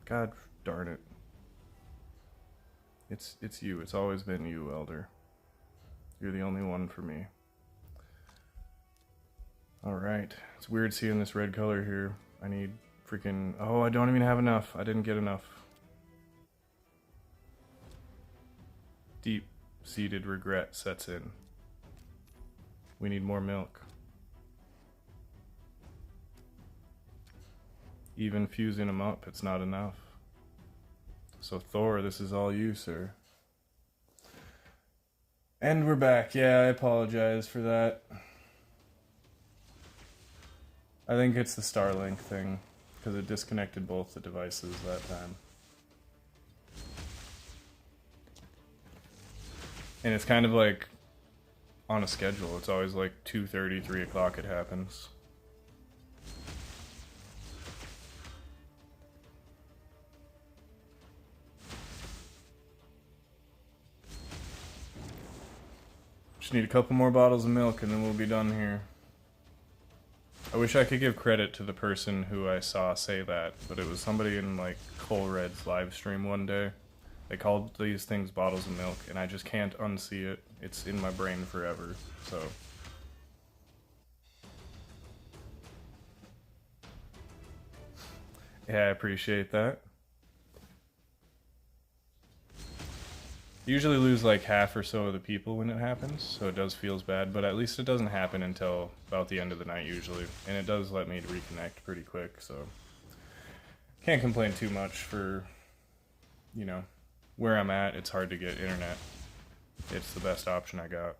God darn it. It's you. It's always been you, Elder. You're the only one for me. Alright. It's weird seeing this red color here. I need freaking... Oh, I don't even have enough. I didn't get enough. Deep-seated regret sets in. We need more milk. Even fusing them up, it's not enough. So Thor, this is all you, sir. And we're back. Yeah, I apologize for that. I think it's the Starlink thing, because it disconnected both the devices that time. And it's kind of like on a schedule. It's always like 2:30, 3 o'clock it happens. Just need a couple more bottles of milk and then we'll be done here. I wish I could give credit to the person who I saw say that, but it was somebody in like Colred's live stream one day. They called these things bottles of milk, and I just can't unsee it. It's in my brain forever, so. Yeah, I appreciate that. Usually lose like half or so of the people when it happens, so it does feels bad, but at least it doesn't happen until about the end of the night usually, and it does let me reconnect pretty quick, so can't complain too much for, you know, where I'm at. It's hard to get internet. It's the best option I got.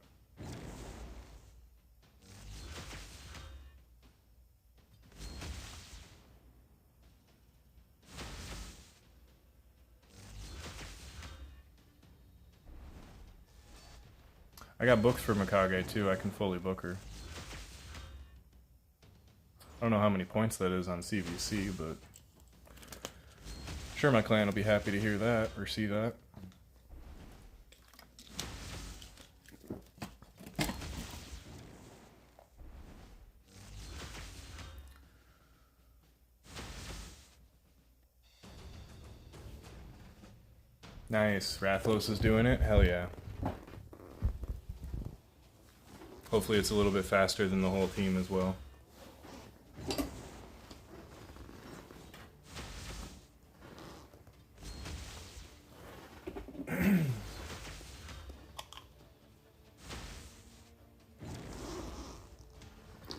I got booked for Mikage too. I can fully book her. I don't know how many points that is on CVC, but sure my clan will be happy to hear that or see that. Nice. Rathlos is doing it? Hell yeah. Hopefully it's a little bit faster than the whole team as well.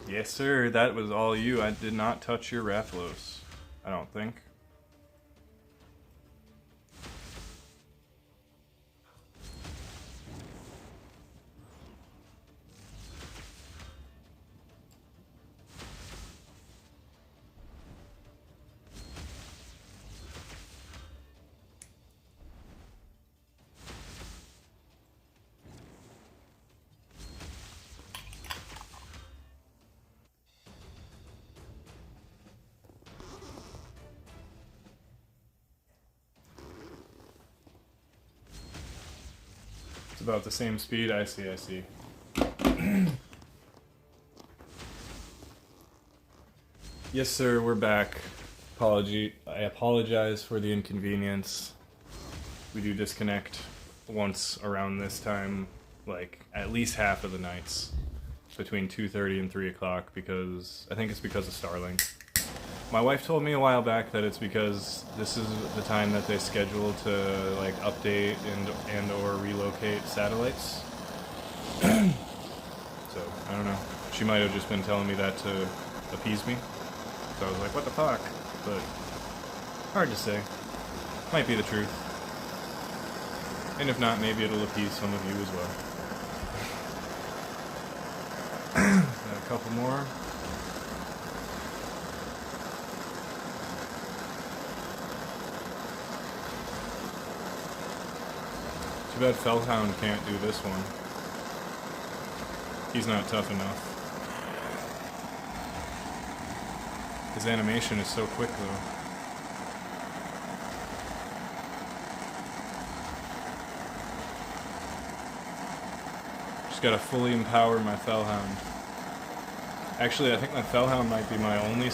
Yes, sir. That was all you. I did not touch your Rathlos. I don't think. It's about the same speed. I see, I see. Yes, sir, we're back. I apologize for the inconvenience. We do disconnect once around this time, like at least half of the nights between 2:30 and 3 o'clock, because I think it's because of Starlink. My wife told me a while back that it's because this is the time that they schedule to like update and or relocate satellites. So I don't know. She might have just been telling me that to appease me. So I was like, what the fuck? But hard to say. Might be the truth. And if not, maybe it'll appease some of you as well. Got a couple more. Too bad Fellhound can't do this one. He's not tough enough. His animation is so quick though. Just gotta fully empower my Fellhound. Actually, I think my Fellhound might be my only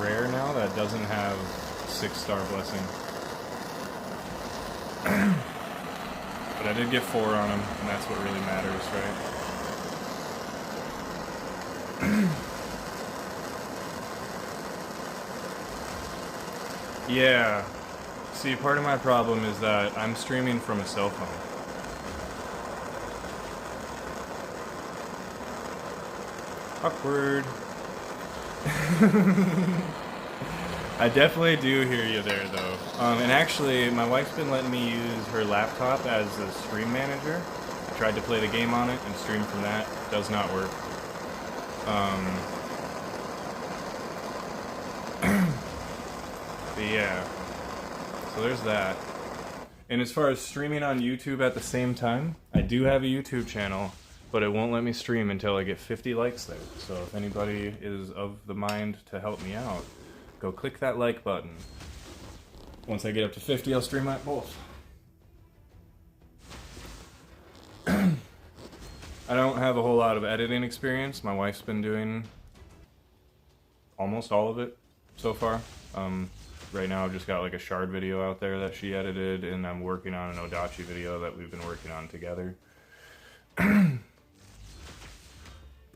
rare now that doesn't have 6-star blessing. But I did get 4 on him, and that's what really matters, right? Yeah. See, part of my problem is that I'm streaming from a cell phone. Awkward. I definitely do hear you there, though. And actually, my wife's been letting me use her laptop as a stream manager. I tried to play the game on it and stream from that. Does not work. But yeah. So there's that. And as far as streaming on YouTube at the same time, I do have a YouTube channel, but it won't let me stream until I get 50 likes there. So if anybody is of the mind to help me out, go click that like button. Once I get up to 50, I'll stream at both. I don't have a whole lot of editing experience. My wife's been doing almost all of it so far. Right now I've just got like a shard video out there that she edited, and I'm working on an Odachi video that we've been working on together.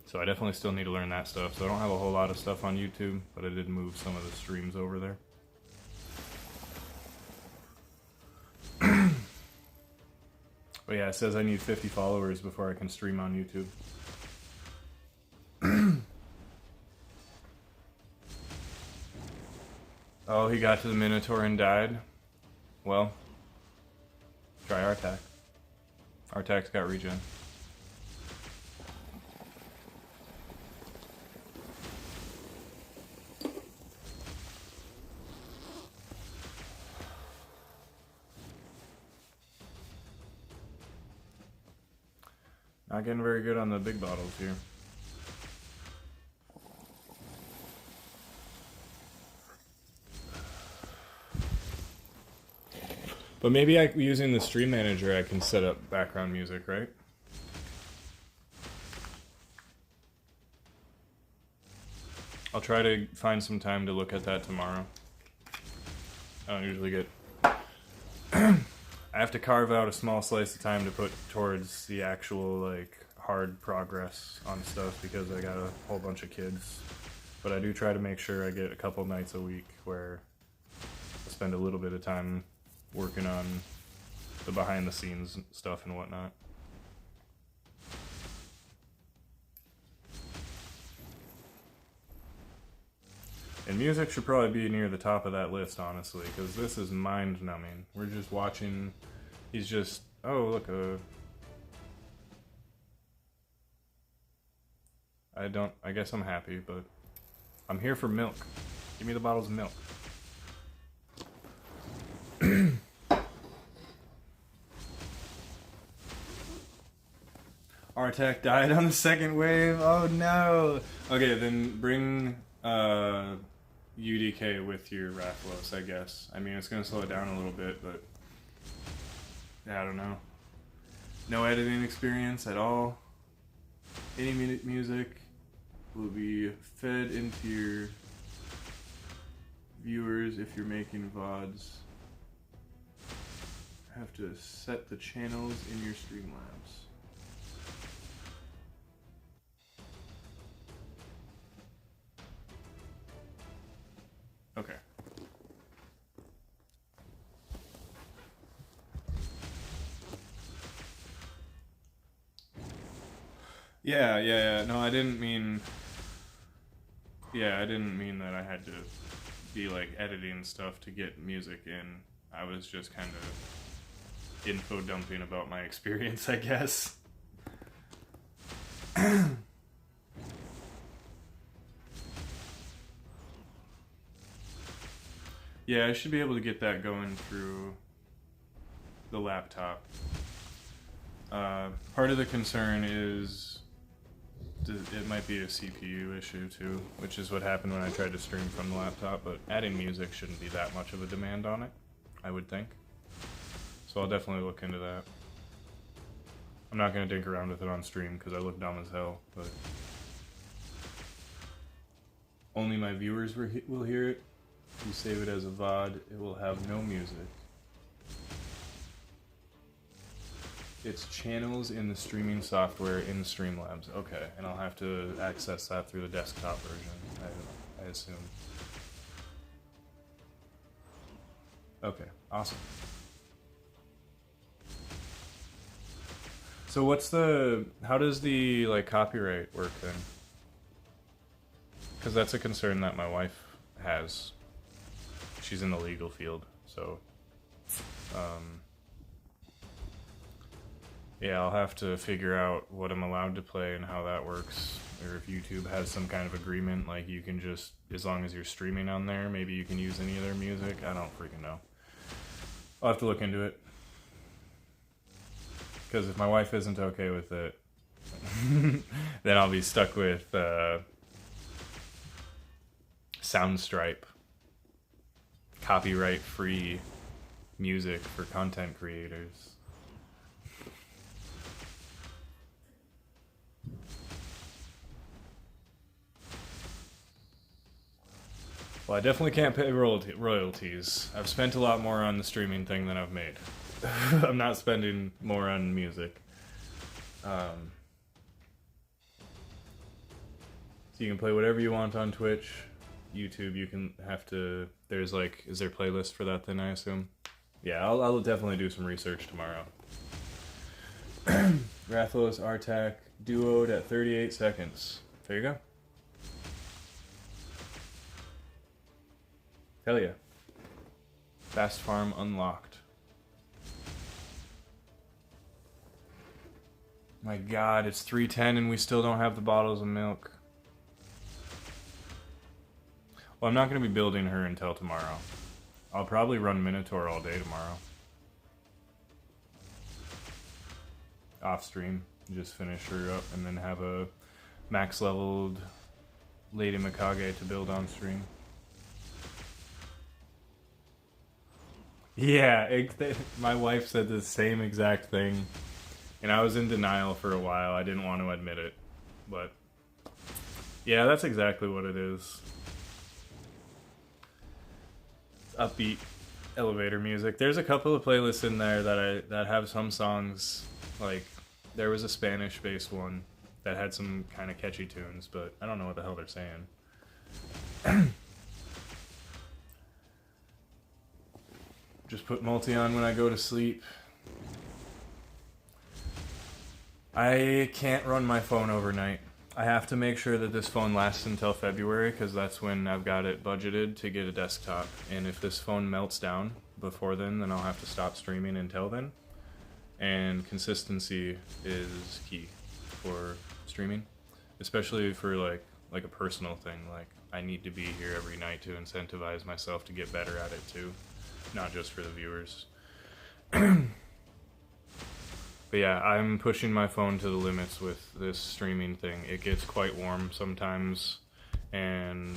So I definitely still need to learn that stuff. So I don't have a whole lot of stuff on YouTube, but I did move some of the streams over there. But yeah, it says I need 50 followers before I can stream on YouTube. Oh, he got to the Minotaur and died? Well, try Artak. Artak's got regen. Not getting very good on the big bottles here. But maybe using the stream manager, I can set up background music, right? I'll try to find some time to look at that tomorrow. I don't usually get... I have to carve out a small slice of time to put towards the actual, like, hard progress on stuff because I got a whole bunch of kids. But I do try to make sure I get a couple nights a week where I spend a little bit of time working on the behind-the-scenes stuff and whatnot. And music should probably be near the top of that list, honestly, because this is mind-numbing. We're just watching... He's just... Oh, look, I guess I'm happy, but... I'm here for milk. Give me the bottles of milk. Artak died on the second wave? Oh no! Okay, then bring... UDK with your Rathalos, I guess. I mean, it's going to slow it down a little bit, but... Yeah, I don't know. No editing experience at all. Any music will be fed into your viewers if you're making VODs. Have to set the channels in your Streamlabs. Okay. Yeah. No, I didn't mean... Yeah, I didn't mean that I had to be, like, editing stuff to get music in. I was just kind of info dumping about my experience, I guess. Yeah, I should be able to get that going through the laptop. Part of the concern is it might be a CPU issue too, which is what happened when I tried to stream from the laptop, but adding music shouldn't be that much of a demand on it, I would think. So I'll definitely look into that. I'm not going to dink around with it on stream because I look dumb as hell, but only my viewers will hear it. If you save it as a VOD, it will have no music. It's channels in the streaming software in Streamlabs. Okay, and I'll have to access that through the desktop version, I assume. Okay, awesome. So how does the like copyright work then? Because that's a concern that my wife has. She's in the legal field, so yeah, I'll have to figure out what I'm allowed to play and how that works, or if YouTube has some kind of agreement, like you can just, as long as you're streaming on there, maybe you can use any of their music. I don't freaking know. I'll have to look into it. Because if my wife isn't okay with it, then I'll be stuck with Soundstripe, copyright-free music for content creators. Well, I definitely can't pay royalties. I've spent a lot more on the streaming thing than I've made. I'm not spending more on music. So you can play whatever you want on Twitch. YouTube, you can there's like, is there a playlist for that then, I assume? Yeah, I'll definitely do some research tomorrow. Rathalos Artak duoed at 38 seconds. There you go. Hell yeah. Fast farm unlocked. My god, it's 3:10 and we still don't have the bottles of milk. Well, I'm not going to be building her until tomorrow. I'll probably run Minotaur all day tomorrow. Off stream. Just finish her up and then have a max leveled Lady Mikage to build on stream. Yeah, my wife said the same exact thing. And I was in denial for a while. I didn't want to admit it. But yeah, that's exactly what it is. It's upbeat elevator music. There's a couple of playlists in there that have some songs. Like, there was a Spanish-based one that had some kind of catchy tunes, but I don't know what the hell they're saying. Just put multi on when I go to sleep. I can't run my phone overnight. I have to make sure that this phone lasts until February, because that's when I've got it budgeted to get a desktop. And if this phone melts down before then I'll have to stop streaming until then. And consistency is key for streaming, especially for like a personal thing. Like, I need to be here every night to incentivize myself to get better at it too, not just for the viewers. But yeah, I'm pushing my phone to the limits with this streaming thing. It gets quite warm sometimes, and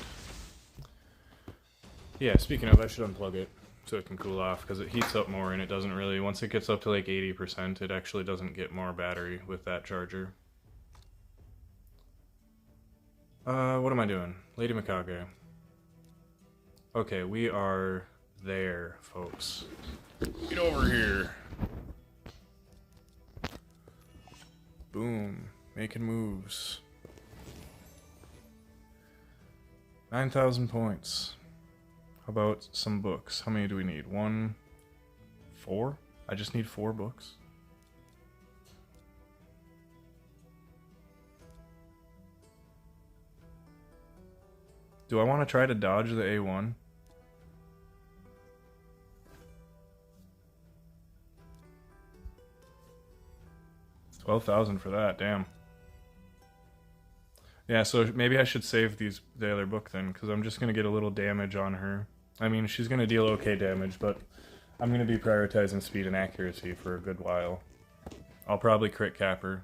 yeah, speaking of, I should unplug it so it can cool off, because it heats up more and it doesn't really, once it gets up to like 80%, it actually doesn't get more battery with that charger. What am I doing? Lady Mikage. Okay, we are there, folks. Get over here. Boom. Making moves. 9,000 points. How about some books? How many do we need? 1, 4? I just need 4 books. Do I want to try to dodge the A1? $12,000 for that, damn. Yeah, so maybe I should save the other book then, because I'm just going to get a little damage on her. I mean, she's going to deal okay damage, but I'm going to be prioritizing speed and accuracy for a good while. I'll probably crit cap her,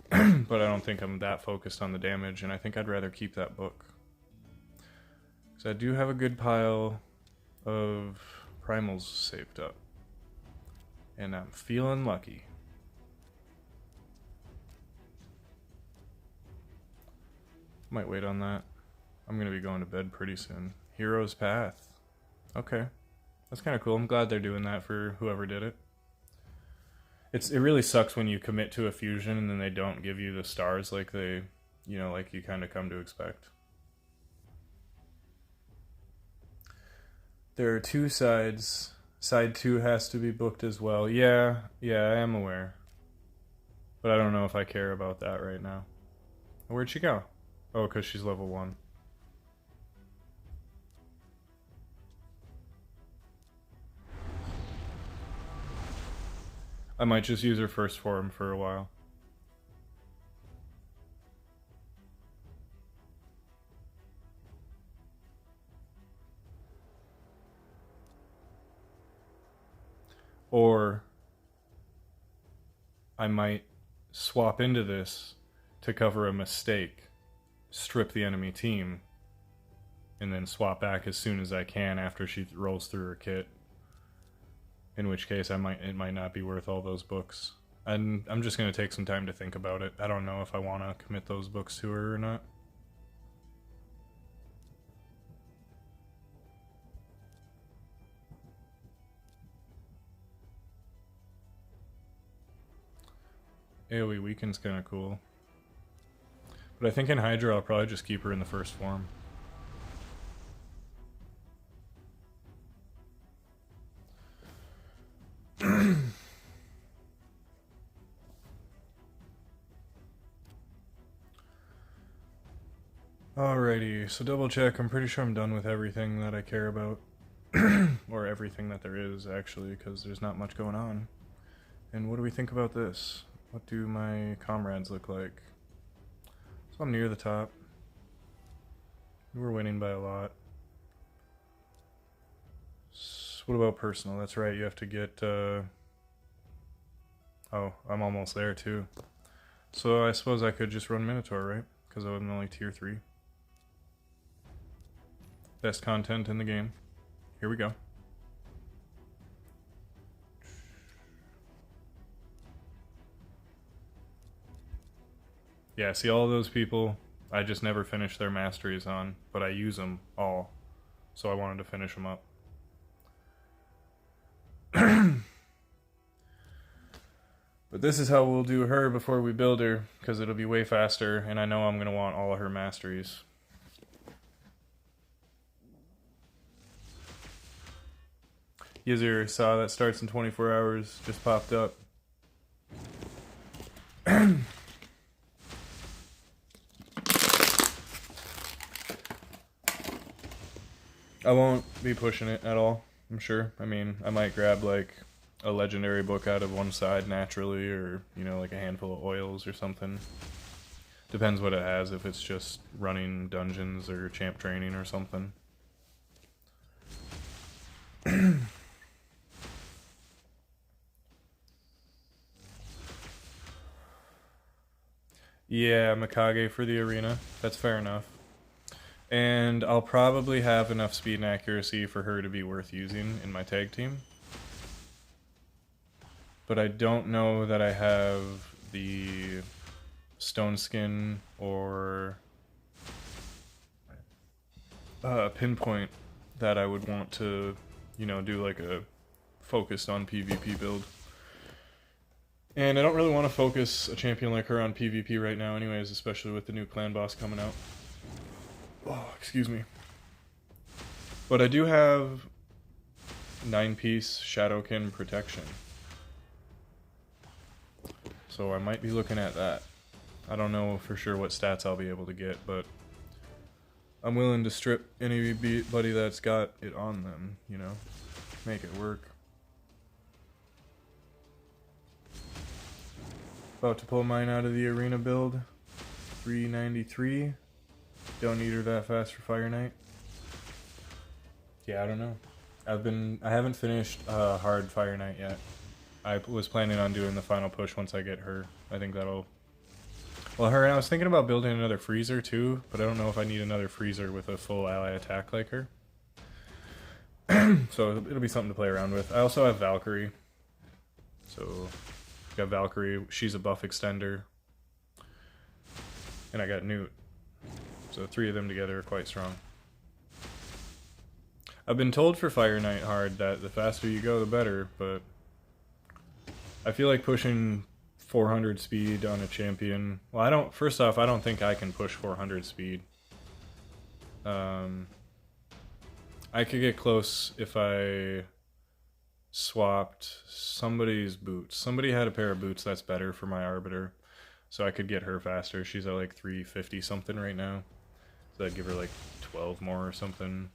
but I don't think I'm that focused on the damage, and I think I'd rather keep that book. So I do have a good pile of primals saved up, and I'm feeling lucky. Might wait on that. I'm gonna be going to bed pretty soon. Hero's Path. Okay. That's kind of cool. I'm glad they're doing that for whoever did it. It really sucks when you commit to a fusion and then they don't give you the stars like they, like you kind of come to expect. There are 2 sides. Side 2 has to be booked as well. Yeah, I am aware. But I don't know if I care about that right now. Where'd she go? Oh, because she's level 1. I might just use her first form for a while. Or I might swap into this to cover a mistake, strip the enemy team, and then swap back as soon as I can after she rolls through her kit. In which case, it might not be worth all those books. And I'm just going to take some time to think about it. I don't know if I want to commit those books to her or not. AoE Weaken's kind of cool. But I think in Hydra I'll probably just keep her in the first form. Alrighty, so double check. I'm pretty sure I'm done with everything that I care about. Or everything that there is, actually, because there's not much going on. And what do we think about this? What do my comrades look like? So I'm near the top. We're winning by a lot. So what about personal? That's right, you have to get... Oh, I'm almost there, too. So I suppose I could just run Minotaur, right? Because I'm only tier 3. Best content in the game. Here we go. Yeah, see all those people, I just never finish their masteries on, but I use them all. So I wanted to finish them up. But this is how we'll do her before we build her, because it'll be way faster, and I know I'm going to want all of her masteries. User saw that starts in 24 hours, just popped up. I won't be pushing it at all, I'm sure. I mean, I might grab like a legendary book out of one side naturally, or, like a handful of oils or something. Depends what it has, if it's just running dungeons or champ training or something. Yeah, Mikage for the arena. That's fair enough. And I'll probably have enough speed and accuracy for her to be worth using in my tag team. But I don't know that I have the stone skin or pinpoint that I would want to, do like a focused on PvP build. And I don't really want to focus a champion like her on PvP right now anyways, especially with the new clan boss coming out. Oh, excuse me. But I do have 9-piece Shadowkin protection. So I might be looking at that. I don't know for sure what stats I'll be able to get, but I'm willing to strip anybody that's got it on them, make it work. About to pull mine out of the arena build. 393. Don't need her that fast for Fire Knight. Yeah, I don't know. I haven't finished hard Fire Knight yet. I was planning on doing the final push once I get her. I think that'll... Well, her, and I was thinking about building another freezer too, but I don't know if I need another freezer with a full ally attack like her. So it'll be something to play around with. I also have Valkyrie. So... got Valkyrie, she's a buff extender, and I got Newt, so 3 of them together are quite strong. I've been told for Fire Knight hard that the faster you go, the better, but I feel like pushing 400 speed on a champion. Well, I don't. First off, I don't think I can push 400 speed. I could get close if I swapped somebody's boots. Somebody had a pair of boots that's better for my Arbiter, so I could get her faster. She's at like 350 something right now, so I'd give her like 12 more or something.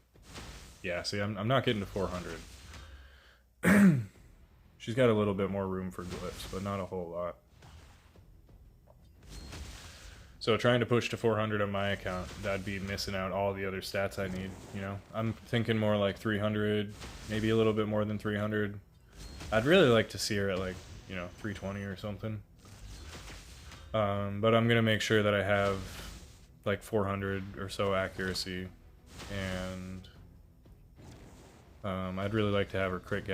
Yeah, see, I'm not getting to 400. She's got a little bit more room for glyphs, but not a whole lot. So trying to push to 400 on my account, that'd be missing out all the other stats I need, you know? I'm thinking more like 300, maybe a little bit more than 300. I'd really like to see her at like, you know, 320 or something. But I'm going to make sure that I have like 400 or so accuracy. And I'd really like to have her crit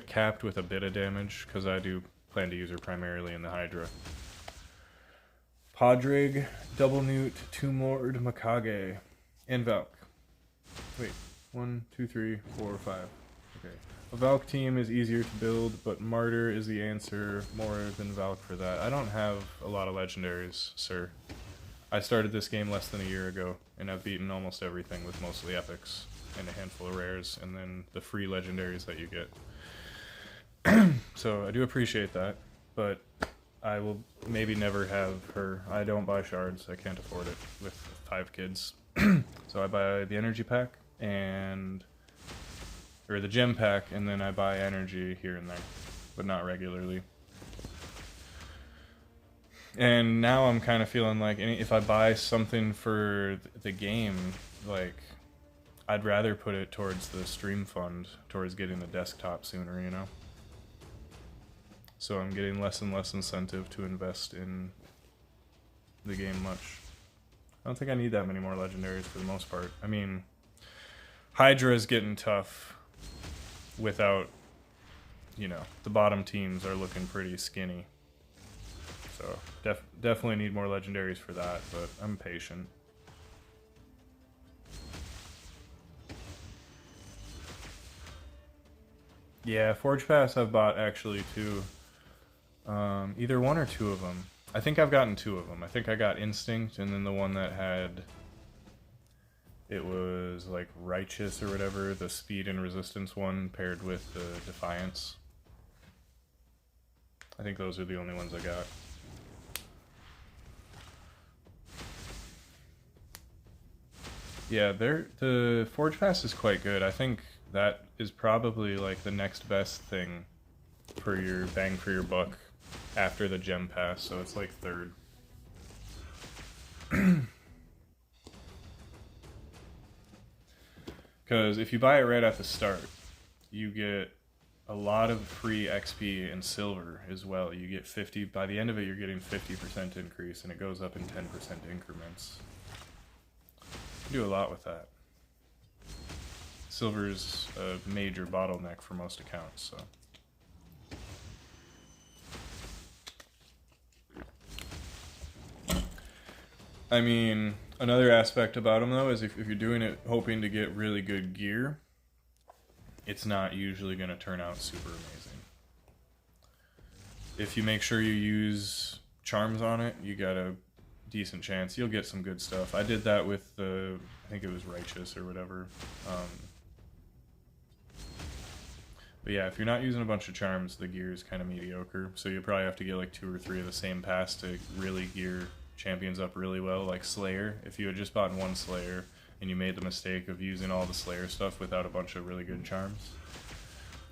capped with a bit of damage, because I do plan to use her primarily in the Hydra. Podrig, Double Newt, Tomb Lord, Makage, and Valk. Wait, 1, 2, 3, 4, 5. Okay. A Valk team is easier to build, but Martyr is the answer more than Valk for that. I don't have a lot of legendaries, sir. I started this game less than a year ago, and I've beaten almost everything with mostly epics and a handful of rares, and then the free legendaries that you get. So I do appreciate that, but I will maybe never have her. I don't buy shards. I can't afford it with 5 kids. So I buy the energy pack or the gem pack, and then I buy energy here and there, but not regularly. And now I'm kind of feeling like if I buy something for the game, like, I'd rather put it towards the stream fund, towards getting the desktop sooner, you know? So I'm getting less and less incentive to invest in the game much. I don't think I need that many more legendaries for the most part. I mean, Hydra is getting tough without, you know, the bottom teams are looking pretty skinny. So definitely need more legendaries for that, but I'm patient. Yeah, Forge Pass I've bought actually too. Either 1 or 2 of them. I think I've gotten 2 of them. I think I got Instinct, and then the one that had, it was like Righteous or whatever, the speed and resistance one paired with the Defiance. I think those are the only ones I got. Yeah, the Forge Pass is quite good. I think that is probably like the next best thing for your bang for your buck after the gem pass, so it's like 3rd. Because if you buy it right at the start, you get a lot of free XP and silver as well. You get 50, by the end of it you're getting 50% increase, and it goes up in 10% increments. You do a lot with that. Silver's a major bottleneck for most accounts, so. I mean, another aspect about them though is if you're doing it hoping to get really good gear, it's not usually going to turn out super amazing. If you make sure you use charms on it, you got a decent chance you'll get some good stuff. I did that with the, I think it was Righteous or whatever. But yeah, if you're not using a bunch of charms, the gear is kind of mediocre. So you probably have to get like 2 or 3 of the same pass to really gear champions up really well, like Slayer. If you had just bought 1 Slayer and you made the mistake of using all the Slayer stuff without a bunch of really good charms,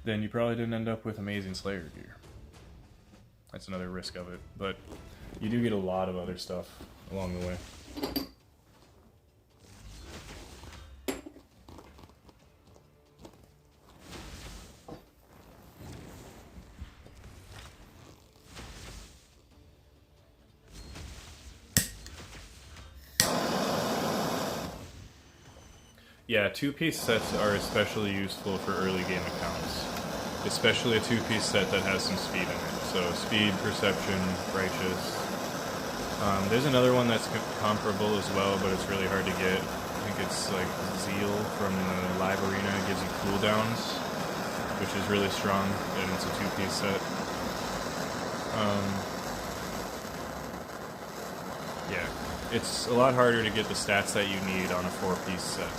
then you probably didn't end up with amazing Slayer gear. That's another risk of it, but you do get a lot of other stuff along the way. Yeah, 2-piece sets are especially useful for early game accounts. Especially a 2-piece set that has some speed in it. So speed, perception, righteous. There's another one that's comparable as well, but it's really hard to get. I think it's like Zeal from the live arena gives you cooldowns, which is really strong, and it's a 2-piece set. Yeah, it's a lot harder to get the stats that you need on a 4-piece set,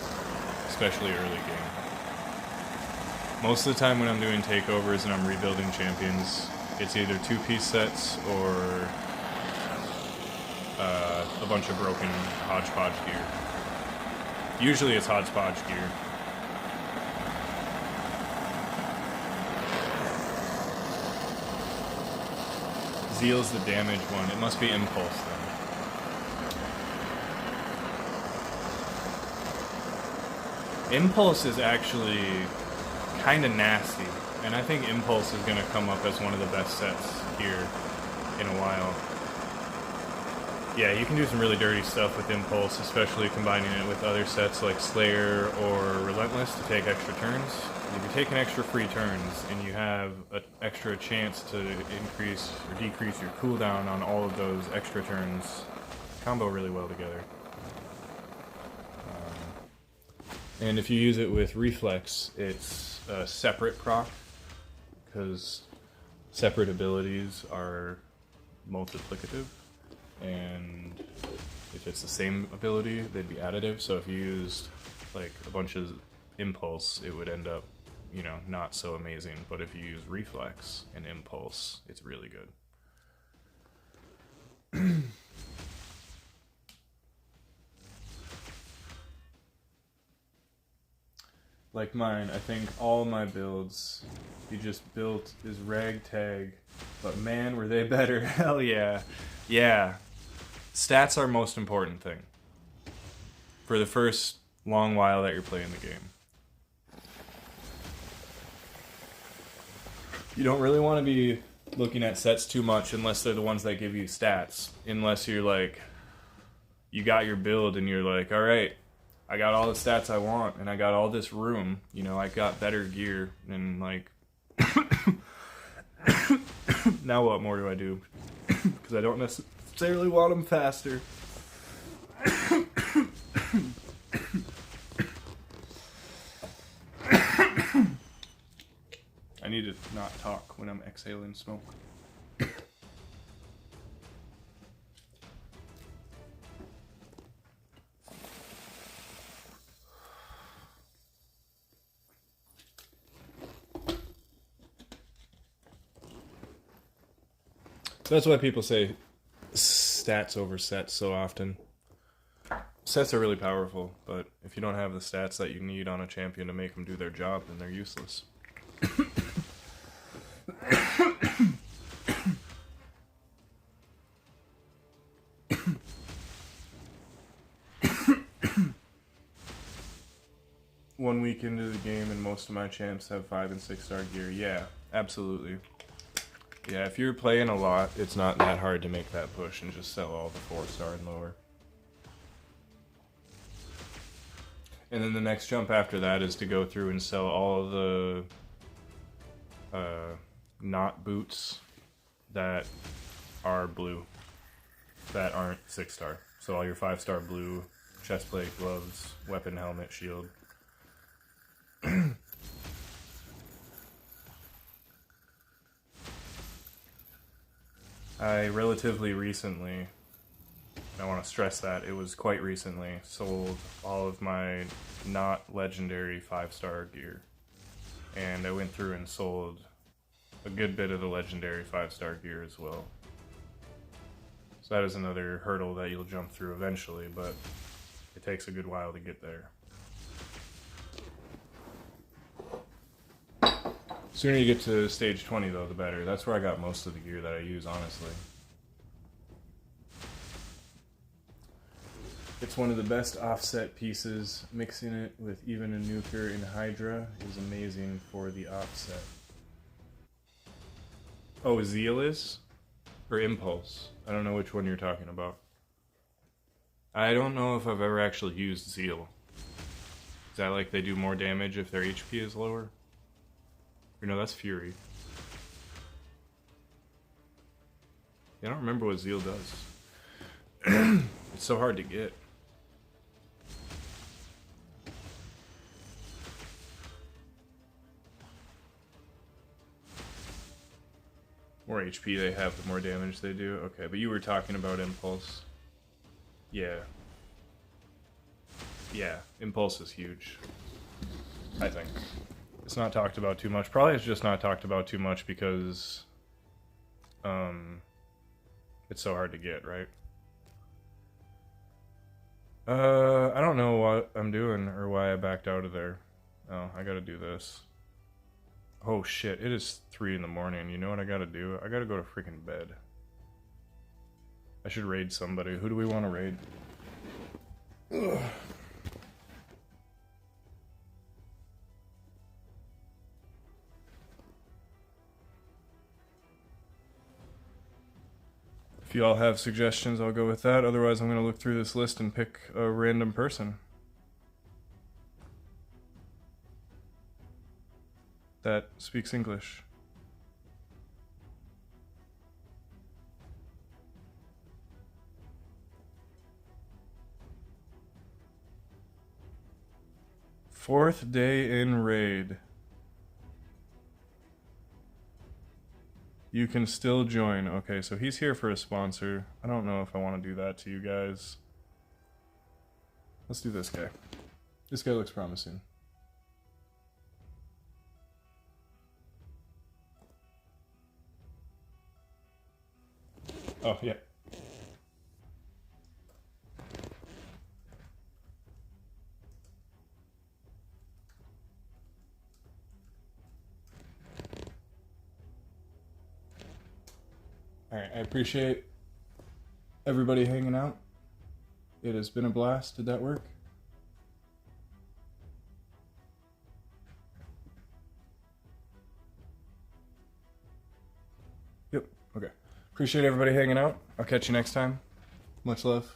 especially early game. Most of the time when I'm doing takeovers and I'm rebuilding champions, it's either 2-piece sets or a bunch of broken hodgepodge gear. Usually it's hodgepodge gear. Zeal's the damage one. It must be Impulse then. Impulse is actually kind of nasty, and I think Impulse is going to come up as one of the best sets here in a while. Yeah, you can do some really dirty stuff with Impulse, especially combining it with other sets like Slayer or Relentless to take extra turns. If you take an extra free turns and you have an extra chance to increase or decrease your cooldown on all of those extra turns, combo really well together. And if you use it with Reflex, it's a separate proc, because separate abilities are multiplicative, and if it's the same ability, they'd be additive. So if you used like a bunch of Impulse, it would end up, you know, not so amazing. But if you use Reflex and Impulse, it's really good. Like mine, I think all my builds, you just built is ragtag, but man, were they better. Hell yeah. Yeah. Stats are most important thing for the first long while that you're playing the game. You don't really want to be looking at sets too much unless they're the ones that give you stats. Unless you're like, you got your build and you're like, all right, I got all the stats I want, and I got all this room. You know, I got better gear, and like, now what more do I do? Because I don't necessarily want them faster. I need to not talk when I'm exhaling smoke. That's why people say stats over sets so often. Sets are really powerful, but if you don't have the stats that you need on a champion to make them do their job, then they're useless. One week into the game and most of my champs have 5 and 6 star gear. Yeah, absolutely. Yeah, if you're playing a lot, it's not that hard to make that push and just sell all the 4-star and lower. And then the next jump after that is to go through and sell all of the not boots that are blue, that aren't 6-star. So all your 5-star blue, chestplate, gloves, weapon, helmet, shield. I relatively recently, I want to stress that, it was quite recently, sold all of my not legendary 5-star gear. And I went through and sold a good bit of the legendary 5-star gear as well. So that is another hurdle that you'll jump through eventually, but it takes a good while to get there. The sooner you get to stage 20 though, the better. That's where I got most of the gear that I use, honestly. It's one of the best offset pieces. Mixing it with even a nuker in Hydra is amazing for the offset. Oh, Zeal is? Or Impulse? I don't know which one you're talking about. I don't know if I've ever actually used Zeal. Is that like they do more damage if their HP is lower? Or no, that's Fury. Yeah, I don't remember what Zeal does. It's so hard to get. more HP they have, the more damage they do. Okay, but you were talking about impulse. Yeah. Yeah, impulse is huge, I think. It's not talked about too much. Probably it's just not talked about too much because it's so hard to get, right? I don't know what I'm doing or why I backed out of there. Oh, I gotta do this. Oh shit, it is 3 in the morning. You know what I gotta do? I gotta go to freaking bed. I should raid somebody. Who do we want to raid? Ugh. If you all have suggestions, I'll go with that. Otherwise, I'm going to look through this list and pick a random person that speaks English. Fourth day in raid. You can still join. Okay, so he's here for a sponsor. I don't know if I want to do that to you guys. Let's do this guy. This guy looks promising. Oh, yeah. Alright, I appreciate everybody hanging out. It has been a blast. Did that work? Yep, okay. Appreciate everybody hanging out. I'll catch you next time. Much love.